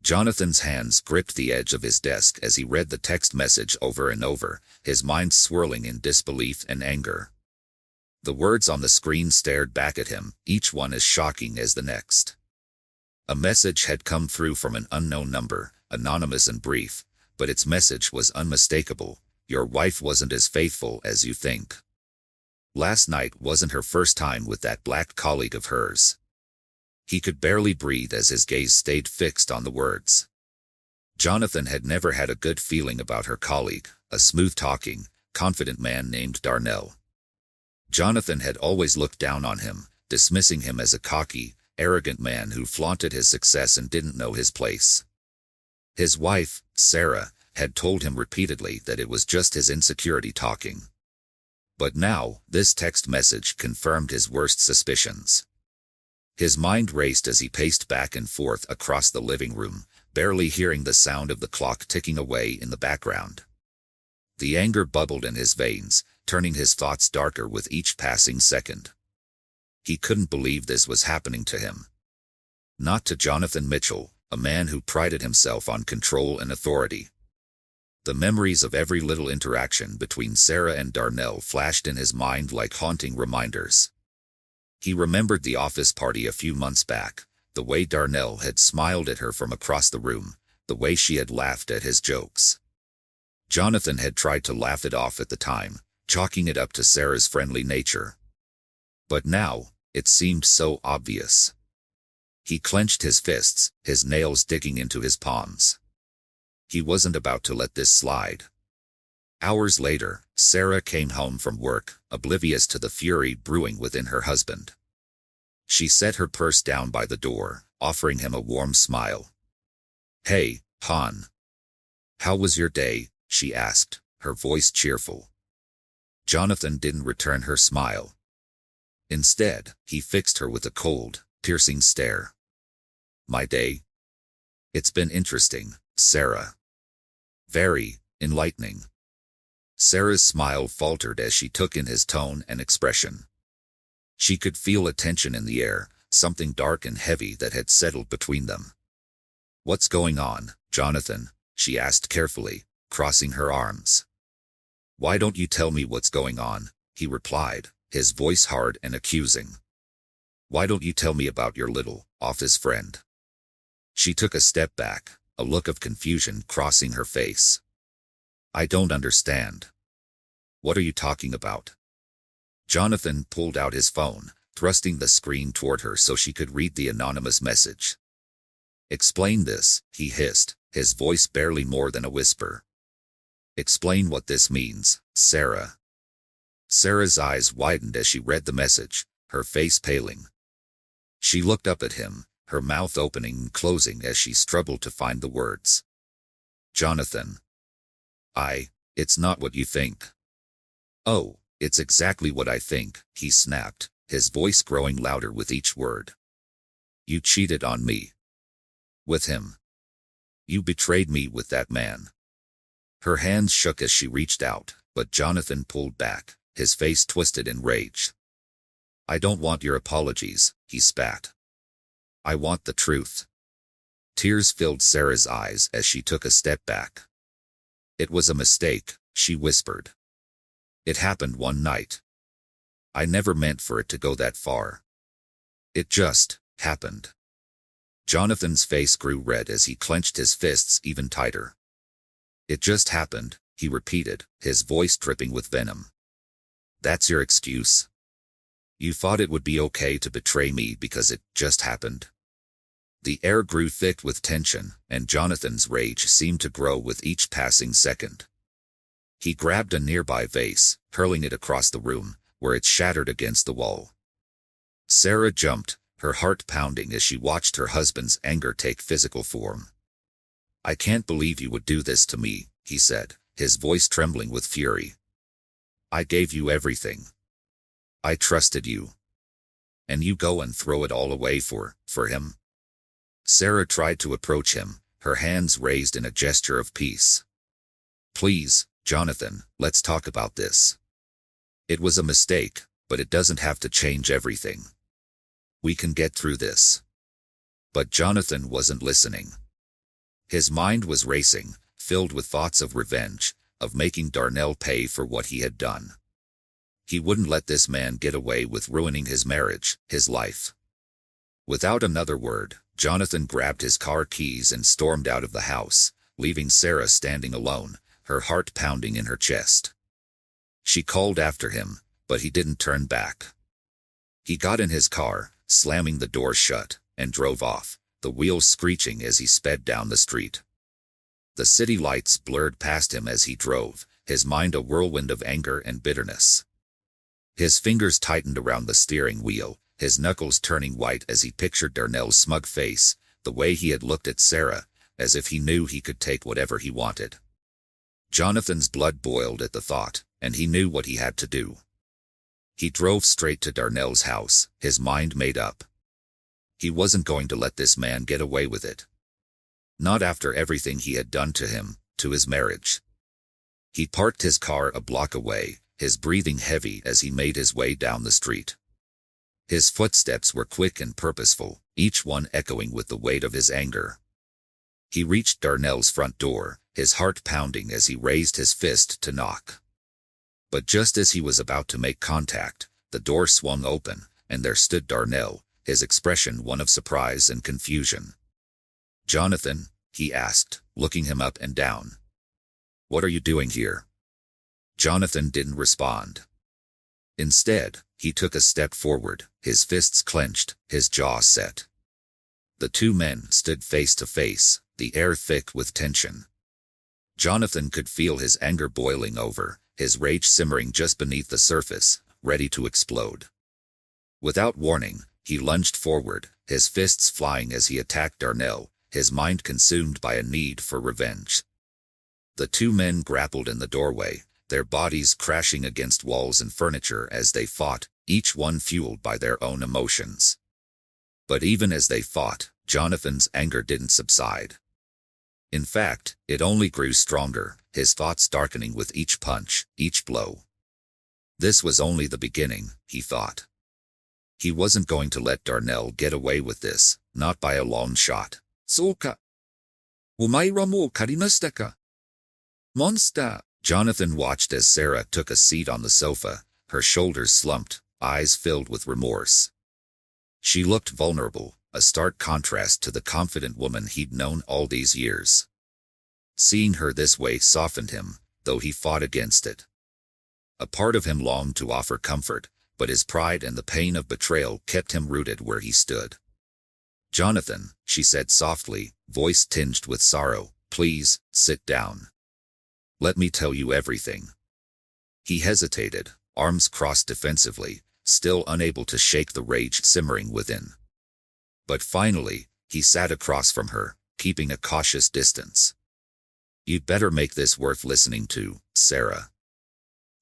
Jonathan's hands gripped the edge of his desk as he read the text message over and over, his mind swirling in disbelief and anger. The words on the screen stared back at him, each one as shocking as the next. A message had come through from an unknown number, anonymous and brief, but its message was unmistakable. Your wife wasn't as faithful as you think. Last night wasn't her first time with that black colleague of hers. He could barely breathe as his gaze stayed fixed on the words. Jonathan had never had a good feeling about her colleague, a smooth-talking, confident man named Darnell. Jonathan had always looked down on him, dismissing him as a cocky, arrogant man who flaunted his success and didn't know his place. His wife, Sarah, had told him repeatedly that it was just his insecurity talking. But now, this text message confirmed his worst suspicions. His mind raced as he paced back and forth across the living room, barely hearing the sound of the clock ticking away in the background. The anger bubbled in his veins, turning his thoughts darker with each passing second. He couldn't believe this was happening to him. Not to Jonathan Mitchell, a man who prided himself on control and authority. The memories of every little interaction between Sarah and Darnell flashed in his mind like haunting reminders. He remembered the office party a few months back, the way Darnell had smiled at her from across the room, the way she had laughed at his jokes. Jonathan had tried to laugh it off at the time, chalking it up to Sarah's friendly nature. But now, it seemed so obvious. He clenched his fists, his nails digging into his palms. He wasn't about to let this slide. Hours later, Sarah came home from work, oblivious to the fury brewing within her husband. She set her purse down by the door, offering him a warm smile. "Hey, hon. How was your day?" she asked, her voice cheerful. Jonathan didn't return her smile. Instead, he fixed her with a cold, piercing stare. "My day? It's been interesting, Sarah. Very enlightening." Sarah's smile faltered as she took in his tone and expression. She could feel a tension in the air, something dark and heavy that had settled between them. "What's going on, Jonathan?" she asked carefully, crossing her arms. "Why don't you tell me what's going on?" he replied, his voice hard and accusing. "Why don't you tell me about your little office friend?" She took a step back, a look of confusion crossing her face. "I don't understand. What are you talking about?" Jonathan pulled out his phone, thrusting the screen toward her so she could read the anonymous message. "Explain this," he hissed, his voice barely more than a whisper. "Explain what this means, Sarah." Sarah's eyes widened as she read the message, her face paling. She looked up at him, her mouth opening and closing as she struggled to find the words. "Jonathan. It's not what you think." "Oh, it's exactly what I think," he snapped, his voice growing louder with each word. "You cheated on me. With him. You betrayed me with that man." Her hands shook as she reached out, but Jonathan pulled back, his face twisted in rage. "I don't want your apologies," he spat. "I want the truth." Tears filled Sarah's eyes as she took a step back. "It was a mistake," she whispered. "It happened one night. I never meant for it to go that far. It just happened." Jonathan's face grew red as he clenched his fists even tighter. "It just happened," he repeated, his voice dripping with venom. "That's your excuse? You thought it would be okay to betray me because it just happened?" The air grew thick with tension, and Jonathan's rage seemed to grow with each passing second. He grabbed a nearby vase, hurling it across the room, where it shattered against the wall. Sarah jumped, her heart pounding as she watched her husband's anger take physical form. "I can't believe you would do this to me," he said, his voice trembling with fury. "I gave you everything. I trusted you. And you go and throw it all away for him?" Sarah tried to approach him, her hands raised in a gesture of peace. "Please, Jonathan, let's talk about this. It was a mistake, but it doesn't have to change everything. We can get through this." But Jonathan wasn't listening. His mind was racing, filled with thoughts of revenge, of making Darnell pay for what he had done. He wouldn't let this man get away with ruining his marriage, his life. Without another word, Jonathan grabbed his car keys and stormed out of the house, leaving Sarah standing alone, her heart pounding in her chest. She called after him, but he didn't turn back. He got in his car, slamming the door shut, and drove off, the wheels screeching as he sped down the street. The city lights blurred past him as he drove, his mind a whirlwind of anger and bitterness. His fingers tightened around the steering wheel, his knuckles turning white as he pictured Darnell's smug face, the way he had looked at Sarah, as if he knew he could take whatever he wanted. Jonathan's blood boiled at the thought, and he knew what he had to do. He drove straight to Darnell's house, his mind made up. He wasn't going to let this man get away with it. Not after everything he had done to him, to his marriage. He parked his car a block away, his breathing heavy as he made his way down the street. His footsteps were quick and purposeful, each one echoing with the weight of his anger. He reached Darnell's front door, his heart pounding as he raised his fist to knock. But just as he was about to make contact, the door swung open, and there stood Darnell, his expression one of surprise and confusion. "Jonathan," he asked, looking him up and down. "What are you doing here?" Jonathan didn't respond. Instead, he took a step forward, his fists clenched, his jaw set. The two men stood face to face, the air thick with tension. Jonathan could feel his anger boiling over, his rage simmering just beneath the surface, ready to explode. Without warning, he lunged forward, his fists flying as he attacked Darnell, his mind consumed by a need for revenge. The two men grappled in the doorway, their bodies crashing against walls and furniture as they fought, each one fueled by their own emotions. But even as they fought, Jonathan's anger didn't subside. In fact, it only grew stronger, his thoughts darkening with each punch, each blow. This was only the beginning, he thought. He wasn't going to let Darnell get away with this, not by a long shot. "Soka. Omaira mo karimashita ka? Monster." Jonathan watched as Sarah took a seat on the sofa, her shoulders slumped, eyes filled with remorse. She looked vulnerable, a stark contrast to the confident woman he'd known all these years. Seeing her this way softened him, though he fought against it. A part of him longed to offer comfort, but his pride and the pain of betrayal kept him rooted where he stood. "Jonathan," she said softly, voice tinged with sorrow, "please, sit down. Let me tell you everything." He hesitated, arms crossed defensively, still unable to shake the rage simmering within. But finally, he sat across from her, keeping a cautious distance. "You'd better make this worth listening to, Sarah."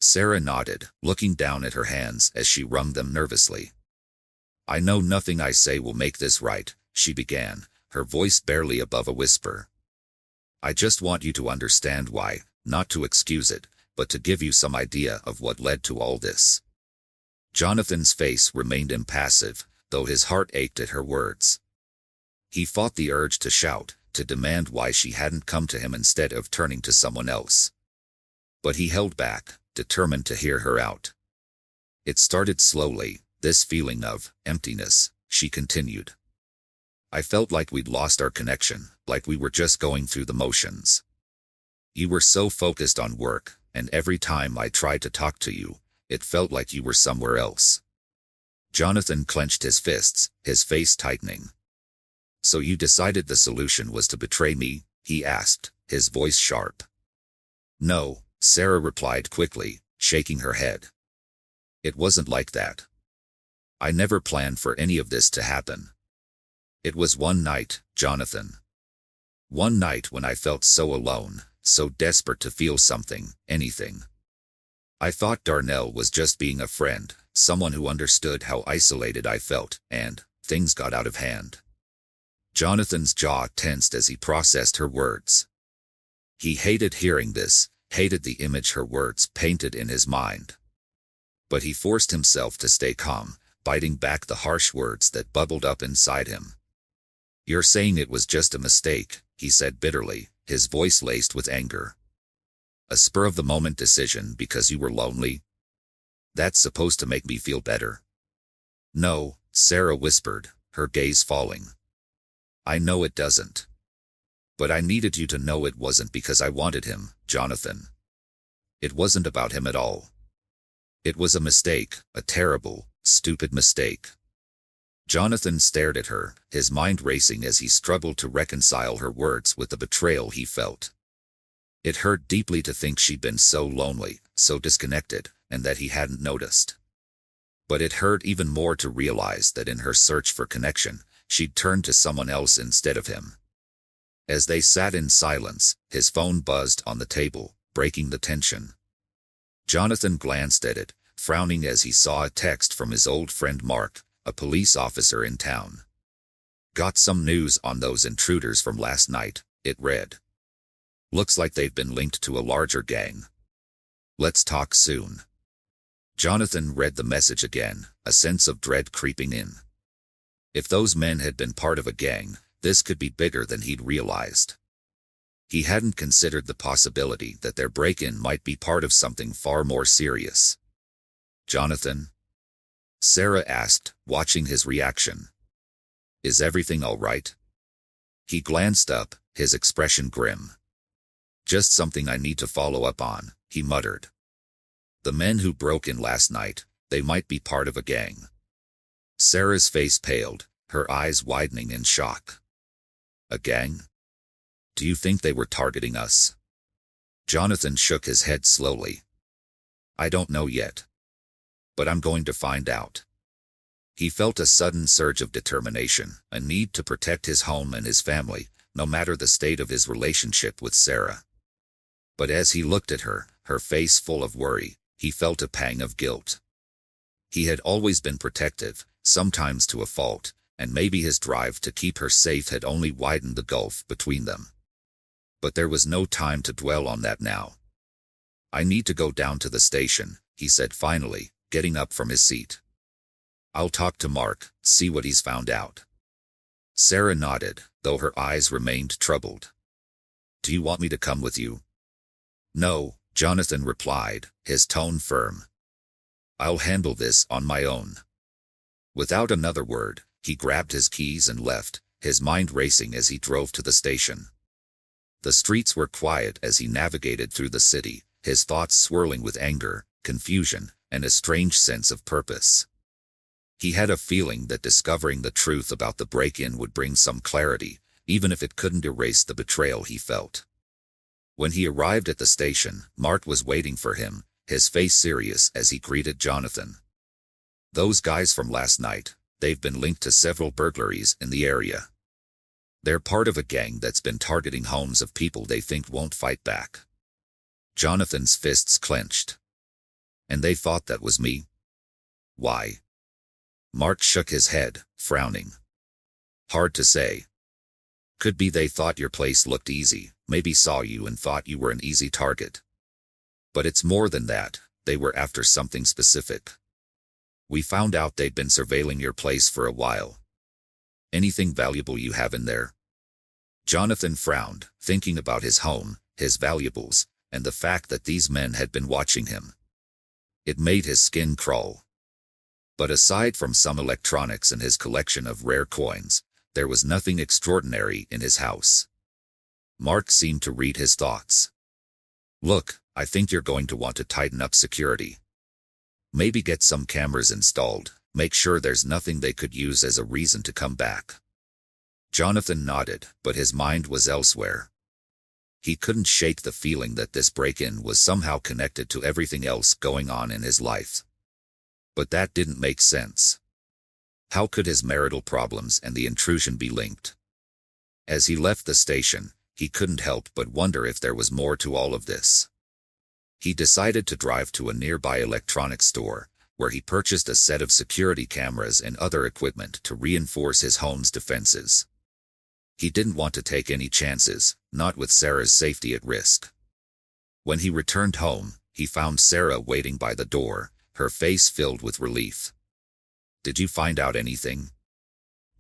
Sarah nodded, looking down at her hands as she wrung them nervously. "I know nothing I say will make this right," she began, her voice barely above a whisper. "I just want you to understand why, not to excuse it, but to give you some idea of what led to all this." Jonathan's face remained impassive, though his heart ached at her words. He fought the urge to shout, to demand why she hadn't come to him instead of turning to someone else. But he held back, determined to hear her out. "It started slowly, this feeling of emptiness," she continued. "I felt like we'd lost our connection, like we were just going through the motions. You were so focused on work, and every time I tried to talk to you, it felt like you were somewhere else." Jonathan clenched his fists, his face tightening. "So you decided the solution was to betray me?" he asked, his voice sharp. "No," Sarah replied quickly, shaking her head. "It wasn't like that. I never planned for any of this to happen. It was one night, Jonathan. One night when I felt so alone, so desperate to feel something, anything. I thought Darnell was just being a friend, someone who understood how isolated I felt, and things got out of hand." Jonathan's jaw tensed as he processed her words. He hated hearing this, hated the image her words painted in his mind. But he forced himself to stay calm, biting back the harsh words that bubbled up inside him. You're saying it was just a mistake, he said bitterly, his voice laced with anger. A spur-of-the-moment decision because you were lonely? That's supposed to make me feel better. No, Sarah whispered, her gaze falling. I know it doesn't. But I needed you to know it wasn't because I wanted him, Jonathan. It wasn't about him at all. It was a mistake, a terrible, stupid mistake. Jonathan stared at her, his mind racing as he struggled to reconcile her words with the betrayal he felt. It hurt deeply to think she'd been so lonely, so disconnected, and that he hadn't noticed. But it hurt even more to realize that in her search for connection, she'd turned to someone else instead of him. As they sat in silence, his phone buzzed on the table, breaking the tension. Jonathan glanced at it, frowning as he saw a text from his old friend Mark, a police officer in town. Got some news on those intruders from last night, it read. Looks like they've been linked to a larger gang. Let's talk soon. Jonathan read the message again, a sense of dread creeping in. If those men had been part of a gang, this could be bigger than he'd realized. He hadn't considered the possibility that their break-in might be part of something far more serious. Jonathan? Sarah asked, watching his reaction. Is everything all right? He glanced up, his expression grim. Just something I need to follow up on, he muttered. The men who broke in last night, they might be part of a gang. Sarah's face paled, her eyes widening in shock. A gang? Do you think they were targeting us? Jonathan shook his head slowly. I don't know yet. But I'm going to find out. He felt a sudden surge of determination, a need to protect his home and his family, no matter the state of his relationship with Sarah. But as he looked at her, her face full of worry, he felt a pang of guilt. He had always been protective, sometimes to a fault, and maybe his drive to keep her safe had only widened the gulf between them. But there was no time to dwell on that now. I need to go down to the station, he said finally, getting up from his seat. I'll talk to Mark, see what he's found out. Sarah nodded, though her eyes remained troubled. Do you want me to come with you? No, Jonathan replied, his tone firm. I'll handle this on my own. Without another word, he grabbed his keys and left, his mind racing as he drove to the station. The streets were quiet as he navigated through the city, his thoughts swirling with anger, confusion, and a strange sense of purpose. He had a feeling that discovering the truth about the break-in would bring some clarity, even if it couldn't erase the betrayal he felt. When he arrived at the station, Mark was waiting for him, his face serious as he greeted Jonathan. Those guys from last night, they've been linked to several burglaries in the area. They're part of a gang that's been targeting homes of people they think won't fight back. Jonathan's fists clenched. And they thought that was me? Why? Mark shook his head, frowning. Hard to say. Could be they thought your place looked easy, maybe saw you and thought you were an easy target. But it's more than that, they were after something specific. We found out they'd been surveilling your place for a while. Anything valuable you have in there? Jonathan frowned, thinking about his home, his valuables, and the fact that these men had been watching him. It made his skin crawl. But aside from some electronics and his collection of rare coins, there was nothing extraordinary in his house. Mark seemed to read his thoughts. Look, I think you're going to want to tighten up security. Maybe get some cameras installed, make sure there's nothing they could use as a reason to come back. Jonathan nodded, but his mind was elsewhere. He couldn't shake the feeling that this break-in was somehow connected to everything else going on in his life. But that didn't make sense. How could his marital problems and the intrusion be linked? As he left the station, he couldn't help but wonder if there was more to all of this. He decided to drive to a nearby electronics store, where he purchased a set of security cameras and other equipment to reinforce his home's defenses. He didn't want to take any chances, not with Sarah's safety at risk. When he returned home, he found Sarah waiting by the door, her face filled with relief. Did you find out anything?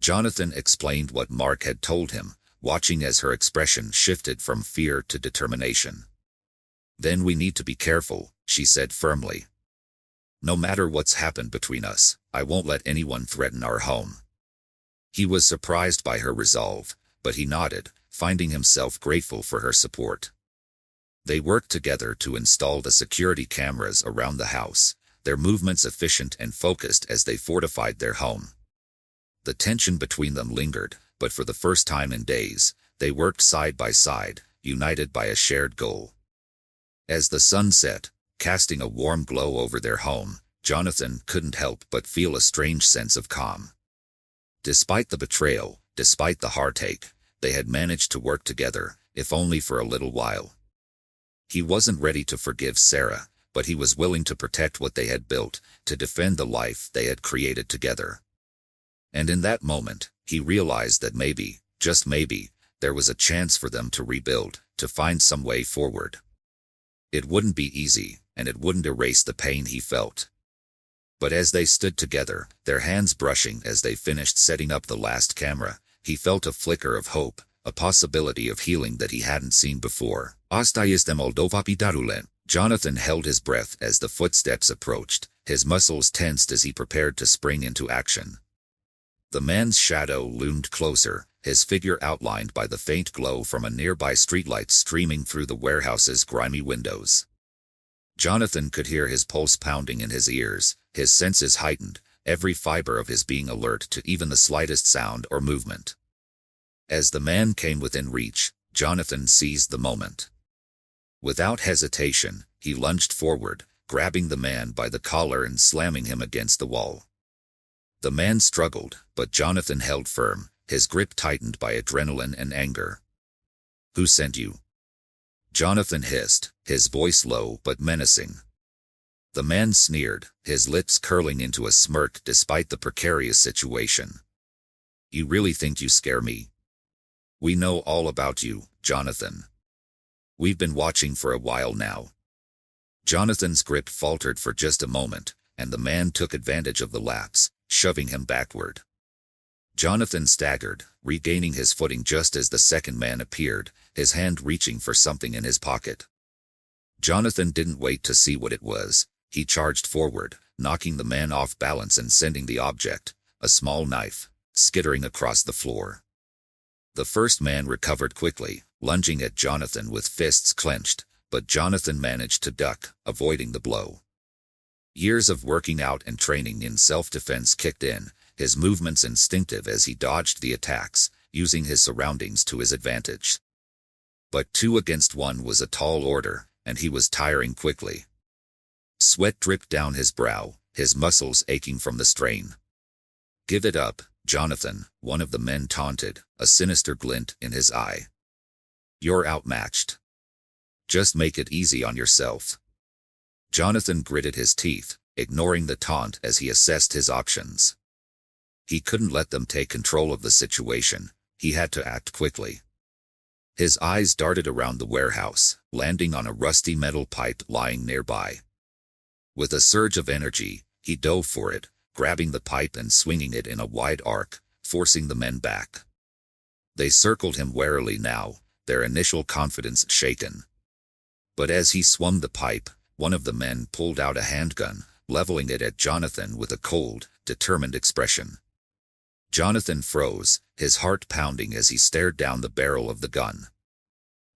Jonathan explained what Mark had told him, watching as her expression shifted from fear to determination. "Then we need to be careful," she said firmly. "No matter what's happened between us, I won't let anyone threaten our home." He was surprised by her resolve, but he nodded, finding himself grateful for her support. They worked together to install the security cameras around the house, their movements efficient and focused as they fortified their home. The tension between them lingered, but for the first time in days, they worked side by side, united by a shared goal. As the sun set, casting a warm glow over their home, Jonathan couldn't help but feel a strange sense of calm. Despite the betrayal, despite the heartache, they had managed to work together, if only for a little while. He wasn't ready to forgive Sarah, but he was willing to protect what they had built, to defend the life they had created together. And in that moment, he realized that maybe, just maybe, there was a chance for them to rebuild, to find some way forward. It wouldn't be easy, and it wouldn't erase the pain he felt. But as they stood together, their hands brushing as they finished setting up the last camera, he felt a flicker of hope, a possibility of healing that he hadn't seen before. Jonathan held his breath as the footsteps approached, his muscles tensed as he prepared to spring into action. The man's shadow loomed closer, his figure outlined by the faint glow from a nearby streetlight streaming through the warehouse's grimy windows. Jonathan could hear his pulse pounding in his ears, his senses heightened, every fiber of his being alert to even the slightest sound or movement. As the man came within reach, Jonathan seized the moment. Without hesitation, he lunged forward, grabbing the man by the collar and slamming him against the wall. The man struggled, but Jonathan held firm, his grip tightened by adrenaline and anger. "Who sent you?" Jonathan hissed, his voice low but menacing. The man sneered, his lips curling into a smirk despite the precarious situation. "You really think you scare me? We know all about you, Jonathan. We've been watching for a while now." Jonathan's grip faltered for just a moment, and the man took advantage of the lapse, shoving him backward. Jonathan staggered, regaining his footing just as the second man appeared, his hand reaching for something in his pocket. Jonathan didn't wait to see what it was. He charged forward, knocking the man off balance and sending the object, a small knife, skittering across the floor. The first man recovered quickly, lunging at Jonathan with fists clenched, but Jonathan managed to duck, avoiding the blow. Years of working out and training in self-defense kicked in, his movements instinctive as he dodged the attacks, using his surroundings to his advantage. But 2 against 1 was a tall order, and he was tiring quickly. Sweat dripped down his brow, his muscles aching from the strain. "Give it up, Jonathan," one of the men taunted, a sinister glint in his eye. "You're outmatched. Just make it easy on yourself." Jonathan gritted his teeth, ignoring the taunt as he assessed his options. He couldn't let them take control of the situation, he had to act quickly. His eyes darted around the warehouse, landing on a rusty metal pipe lying nearby. With a surge of energy, he dove for it, grabbing the pipe and swinging it in a wide arc, forcing the men back. They circled him warily now, their initial confidence shaken. But as he swung the pipe, one of the men pulled out a handgun, leveling it at Jonathan with a cold, determined expression. Jonathan froze, his heart pounding as he stared down the barrel of the gun.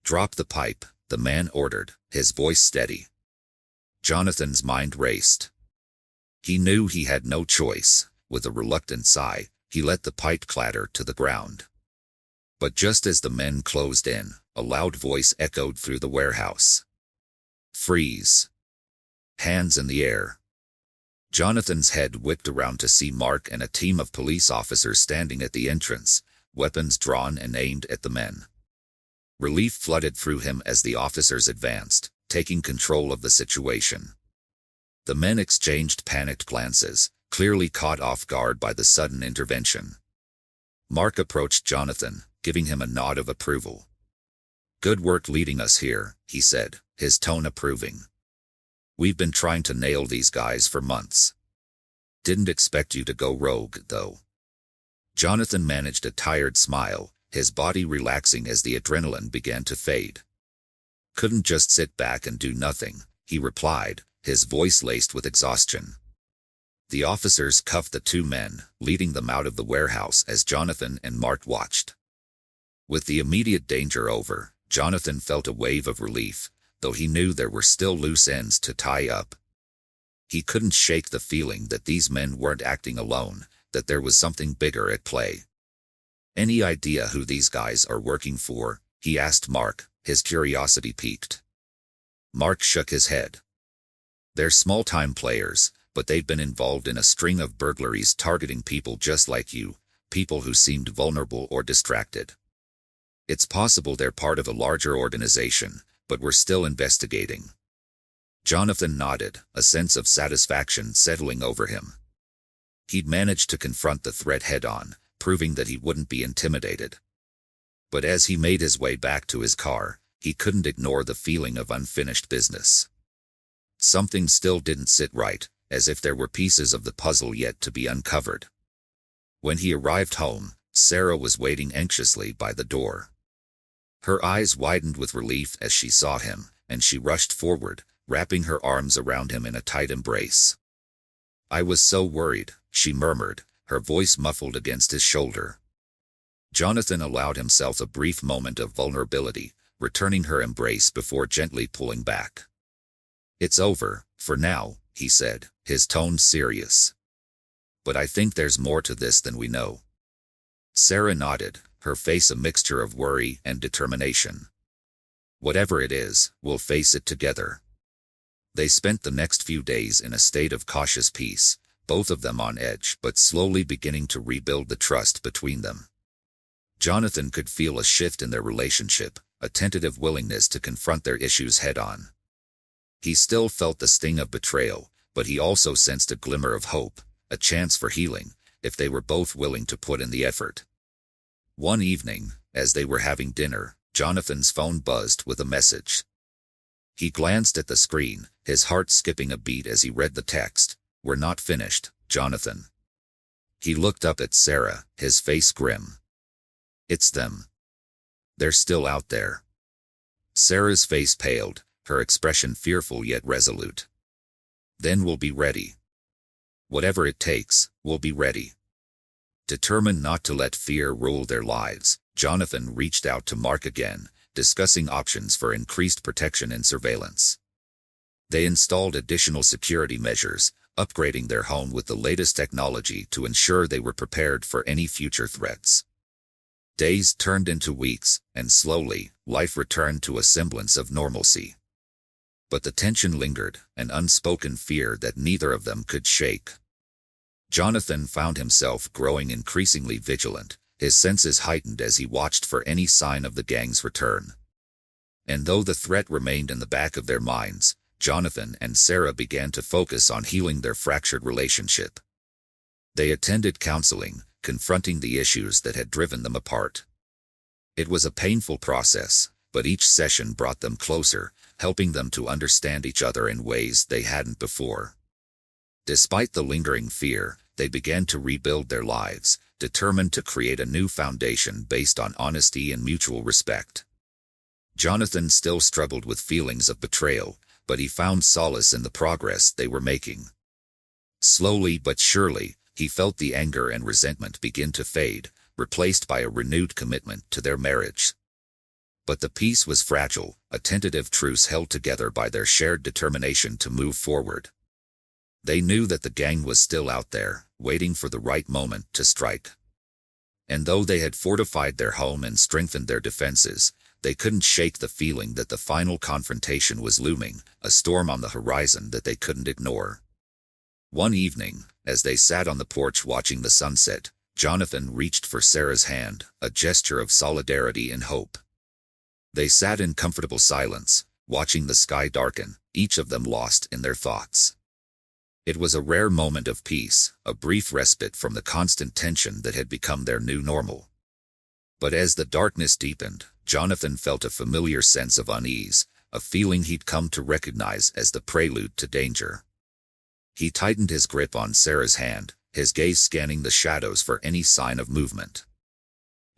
"Drop the pipe," the man ordered, his voice steady. Jonathan's mind raced. He knew he had no choice. With a reluctant sigh, he let the pipe clatter to the ground. But just as the men closed in, a loud voice echoed through the warehouse. "Freeze. Hands in the air." Jonathan's head whipped around to see Mark and a team of police officers standing at the entrance, weapons drawn and aimed at the men. Relief flooded through him as the officers advanced, taking control of the situation. The men exchanged panicked glances, clearly caught off guard by the sudden intervention. Mark approached Jonathan, giving him a nod of approval. "Good work leading us here," he said, his tone approving. "We've been trying to nail these guys for months. Didn't expect you to go rogue, though." Jonathan managed a tired smile, his body relaxing as the adrenaline began to fade. "Couldn't just sit back and do nothing," he replied, his voice laced with exhaustion. The officers cuffed the two men, leading them out of the warehouse as Jonathan and Mark watched. With the immediate danger over, Jonathan felt a wave of relief, though he knew there were still loose ends to tie up. He couldn't shake the feeling that these men weren't acting alone, that there was something bigger at play. "Any idea who these guys are working for?" he asked Mark, his curiosity piqued. Mark shook his head. "They're small-time players, but they've been involved in a string of burglaries targeting people just like you, people who seemed vulnerable or distracted. It's possible they're part of a larger organization, but we're still investigating." Jonathan nodded, a sense of satisfaction settling over him. He'd managed to confront the threat head-on, proving that he wouldn't be intimidated. But as he made his way back to his car, he couldn't ignore the feeling of unfinished business. Something still didn't sit right, as if there were pieces of the puzzle yet to be uncovered. When he arrived home, Sarah was waiting anxiously by the door. Her eyes widened with relief as she saw him, and she rushed forward, wrapping her arms around him in a tight embrace. "I was so worried," she murmured, her voice muffled against his shoulder. Jonathan allowed himself a brief moment of vulnerability, returning her embrace before gently pulling back. "It's over, for now," he said, his tone serious. "But I think there's more to this than we know." Sarah nodded, her face a mixture of worry and determination. "Whatever it is, we'll face it together." They spent the next few days in a state of cautious peace, both of them on edge but slowly beginning to rebuild the trust between them. Jonathan could feel a shift in their relationship, a tentative willingness to confront their issues head-on. He still felt the sting of betrayal, but he also sensed a glimmer of hope, a chance for healing, if they were both willing to put in the effort. One evening, as they were having dinner, Jonathan's phone buzzed with a message. He glanced at the screen, his heart skipping a beat as he read the text. "We're not finished, Jonathan." He looked up at Sarah, his face grim. "It's them. They're still out there." Sarah's face paled, her expression fearful yet resolute. "Then we'll be ready. Whatever it takes, we'll be ready." Determined not to let fear rule their lives, Jonathan reached out to Mark again, discussing options for increased protection and surveillance. They installed additional security measures, upgrading their home with the latest technology to ensure they were prepared for any future threats. Days turned into weeks, and slowly, life returned to a semblance of normalcy. But the tension lingered, an unspoken fear that neither of them could shake. Jonathan found himself growing increasingly vigilant, his senses heightened as he watched for any sign of the gang's return. And though the threat remained in the back of their minds, Jonathan and Sarah began to focus on healing their fractured relationship. They attended counseling, confronting the issues that had driven them apart. It was a painful process, but each session brought them closer, helping them to understand each other in ways they hadn't before. Despite the lingering fear, they began to rebuild their lives, determined to create a new foundation based on honesty and mutual respect. Jonathan still struggled with feelings of betrayal, but he found solace in the progress they were making. Slowly but surely, he felt the anger and resentment begin to fade, replaced by a renewed commitment to their marriage. But the peace was fragile, a tentative truce held together by their shared determination to move forward. They knew that the gang was still out there, waiting for the right moment to strike. And though they had fortified their home and strengthened their defenses, they couldn't shake the feeling that the final confrontation was looming, a storm on the horizon that they couldn't ignore. One evening, as they sat on the porch watching the sunset, Jonathan reached for Sarah's hand, a gesture of solidarity and hope. They sat in comfortable silence, watching the sky darken, each of them lost in their thoughts. It was a rare moment of peace, a brief respite from the constant tension that had become their new normal. But as the darkness deepened, Jonathan felt a familiar sense of unease, a feeling he'd come to recognize as the prelude to danger. He tightened his grip on Sarah's hand, his gaze scanning the shadows for any sign of movement.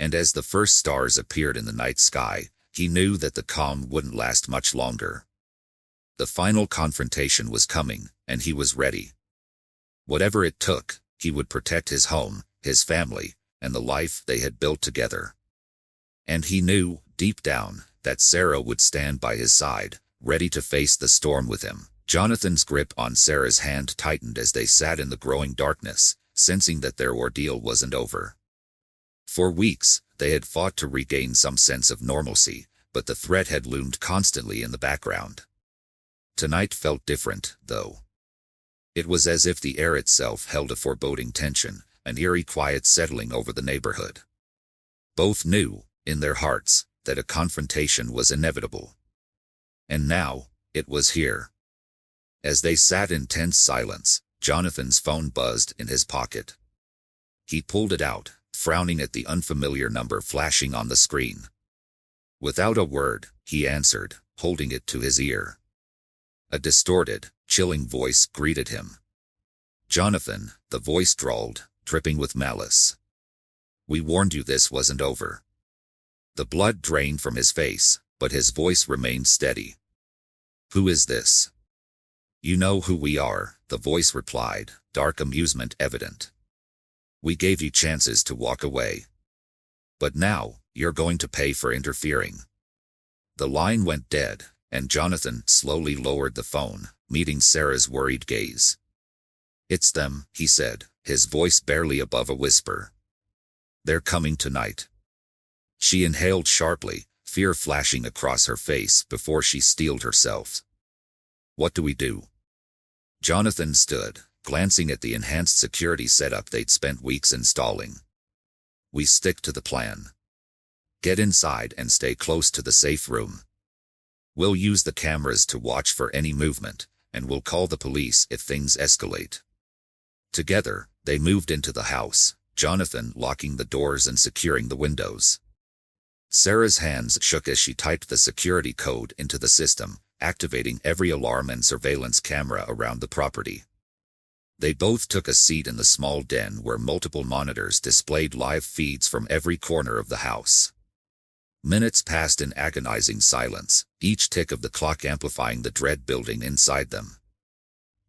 And as the first stars appeared in the night sky, he knew that the calm wouldn't last much longer. The final confrontation was coming, and he was ready. Whatever it took, he would protect his home, his family, and the life they had built together. And he knew, deep down, that Sarah would stand by his side, ready to face the storm with him. Jonathan's grip on Sarah's hand tightened as they sat in the growing darkness, sensing that their ordeal wasn't over. For weeks, they had fought to regain some sense of normalcy, but the threat had loomed constantly in the background. Tonight felt different, though. It was as if the air itself held a foreboding tension, an eerie quiet settling over the neighborhood. Both knew, in their hearts, that a confrontation was inevitable. And now, it was here. As they sat in tense silence, Jonathan's phone buzzed in his pocket. He pulled it out, frowning at the unfamiliar number flashing on the screen. Without a word, he answered, holding it to his ear. A distorted, chilling voice greeted him. "Jonathan," the voice drawled, dripping with malice. "We warned you this wasn't over." The blood drained from his face, but his voice remained steady. "Who is this?" "You know who we are," the voice replied, dark amusement evident. "We gave you chances to walk away. But now, you're going to pay for interfering." The line went dead, and Jonathan slowly lowered the phone, meeting Sarah's worried gaze. "It's them," he said, his voice barely above a whisper. "They're coming tonight." She inhaled sharply, fear flashing across her face before she steeled herself. "What do we do?" Jonathan stood, glancing at the enhanced security setup they'd spent weeks installing. "We stick to the plan. Get inside and stay close to the safe room. We'll use the cameras to watch for any movement, and we'll call the police if things escalate." Together, they moved into the house, Jonathan locking the doors and securing the windows. Sarah's hands shook as she typed the security code into the system, activating every alarm and surveillance camera around the property. They both took a seat in the small den where multiple monitors displayed live feeds from every corner of the house. Minutes passed in agonizing silence, each tick of the clock amplifying the dread building inside them.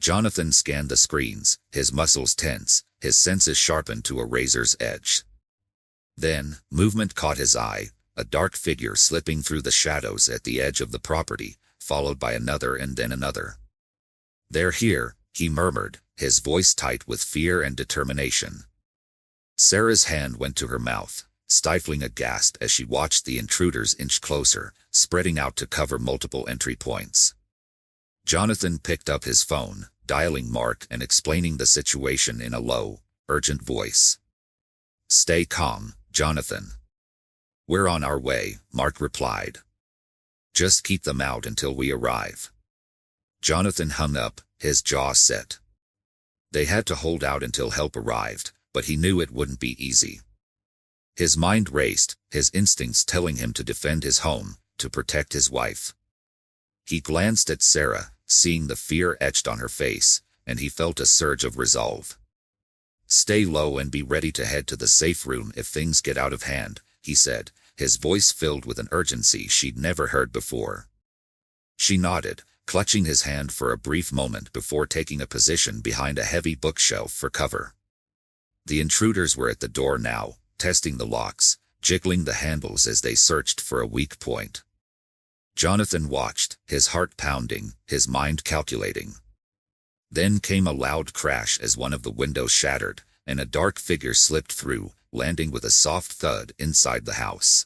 Jonathan scanned the screens, his muscles tense, his senses sharpened to a razor's edge. Then, movement caught his eye, a dark figure slipping through the shadows at the edge of the property, followed by another and then another. "They're here," he murmured, his voice tight with fear and determination. Sarah's hand went to her mouth, stifling a gasp as she watched the intruders inch closer, spreading out to cover multiple entry points. Jonathan picked up his phone, dialing Mark and explaining the situation in a low, urgent voice. "Stay calm, Jonathan." "We're on our way," Mark replied. "Just keep them out until we arrive." Jonathan hung up, his jaw set. They had to hold out until help arrived, but he knew it wouldn't be easy. His mind raced, his instincts telling him to defend his home, to protect his wife. He glanced at Sarah, seeing the fear etched on her face, and he felt a surge of resolve. "Stay low and be ready to head to the safe room if things get out of hand," he said, his voice filled with an urgency she'd never heard before. She nodded, clutching his hand for a brief moment before taking a position behind a heavy bookshelf for cover. The intruders were at the door now, testing the locks, jiggling the handles as they searched for a weak point. Jonathan watched, his heart pounding, his mind calculating. Then came a loud crash as one of the windows shattered, and a dark figure slipped through, landing with a soft thud inside the house.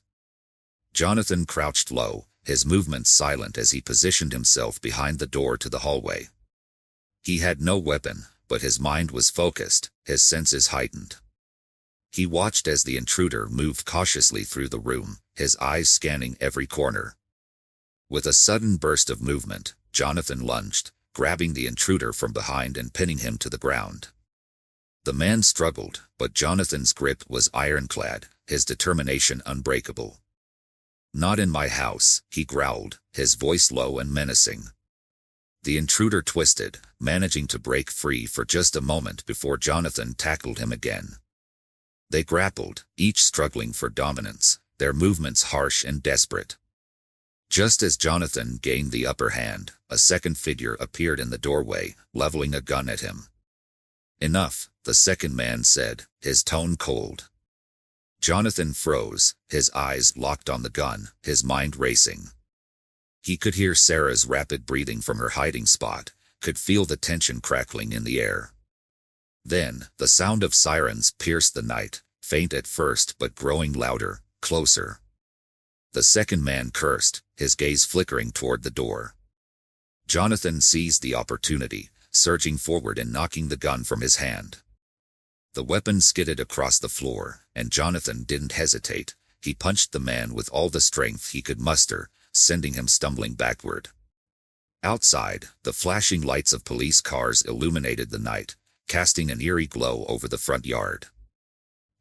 Jonathan crouched low, his movements silent as he positioned himself behind the door to the hallway. He had no weapon, but his mind was focused, his senses heightened. He watched as the intruder moved cautiously through the room, his eyes scanning every corner. With a sudden burst of movement, Jonathan lunged, grabbing the intruder from behind and pinning him to the ground. The man struggled, but Jonathan's grip was ironclad, his determination unbreakable. "Not in my house," he growled, his voice low and menacing. The intruder twisted, managing to break free for just a moment before Jonathan tackled him again. They grappled, each struggling for dominance, their movements harsh and desperate. Just as Jonathan gained the upper hand, a second figure appeared in the doorway, leveling a gun at him. "Enough," the second man said, his tone cold. Jonathan froze, his eyes locked on the gun, his mind racing. He could hear Sarah's rapid breathing from her hiding spot, could feel the tension crackling in the air. Then, the sound of sirens pierced the night, faint at first but growing louder, closer. The second man cursed, his gaze flickering toward the door. Jonathan seized the opportunity, surging forward and knocking the gun from his hand. The weapon skidded across the floor, and Jonathan didn't hesitate. He punched the man with all the strength he could muster, sending him stumbling backward. Outside, the flashing lights of police cars illuminated the night, casting an eerie glow over the front yard.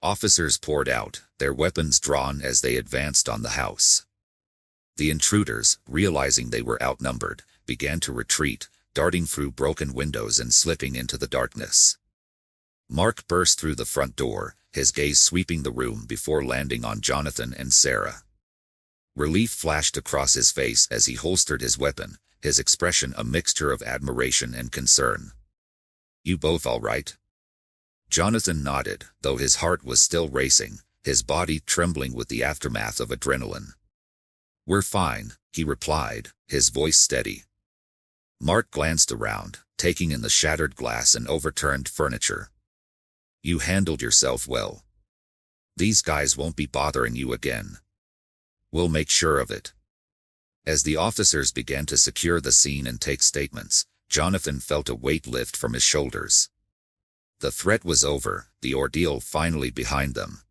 Officers poured out, their weapons drawn as they advanced on the house. The intruders, realizing they were outnumbered, began to retreat, darting through broken windows and slipping into the darkness. Mark burst through the front door, his gaze sweeping the room before landing on Jonathan and Sarah. Relief flashed across his face as he holstered his weapon, his expression a mixture of admiration and concern. "You both all right?" Jonathan nodded, though his heart was still racing, his body trembling with the aftermath of adrenaline. "We're fine," he replied, his voice steady. Mark glanced around, taking in the shattered glass and overturned furniture. "You handled yourself well. These guys won't be bothering you again. We'll make sure of it." As the officers began to secure the scene and take statements, Jonathan felt a weight lift from his shoulders. The threat was over, the ordeal finally behind them.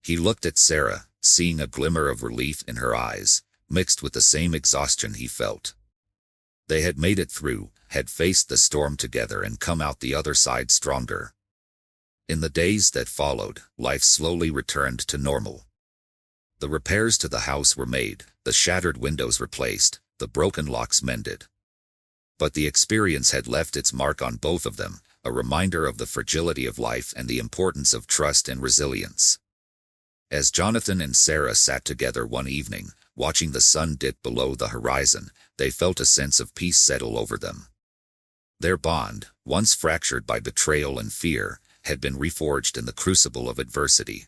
He looked at Sarah, seeing a glimmer of relief in her eyes, mixed with the same exhaustion he felt. They had made it through, had faced the storm together and come out the other side stronger. In the days that followed, life slowly returned to normal. The repairs to the house were made, the shattered windows replaced, the broken locks mended. But the experience had left its mark on both of them, a reminder of the fragility of life and the importance of trust and resilience. As Jonathan and Sarah sat together one evening, watching the sun dip below the horizon, they felt a sense of peace settle over them. Their bond, once fractured by betrayal and fear, had been reforged in the crucible of adversity.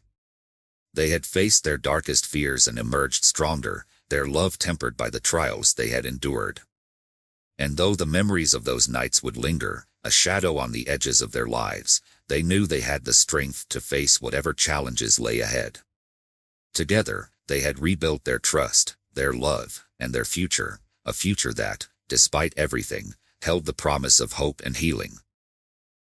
They had faced their darkest fears and emerged stronger, their love tempered by the trials they had endured. And though the memories of those nights would linger, a shadow on the edges of their lives, they knew they had the strength to face whatever challenges lay ahead. Together, they had rebuilt their trust, their love, and their future, a future that, despite everything, held the promise of hope and healing.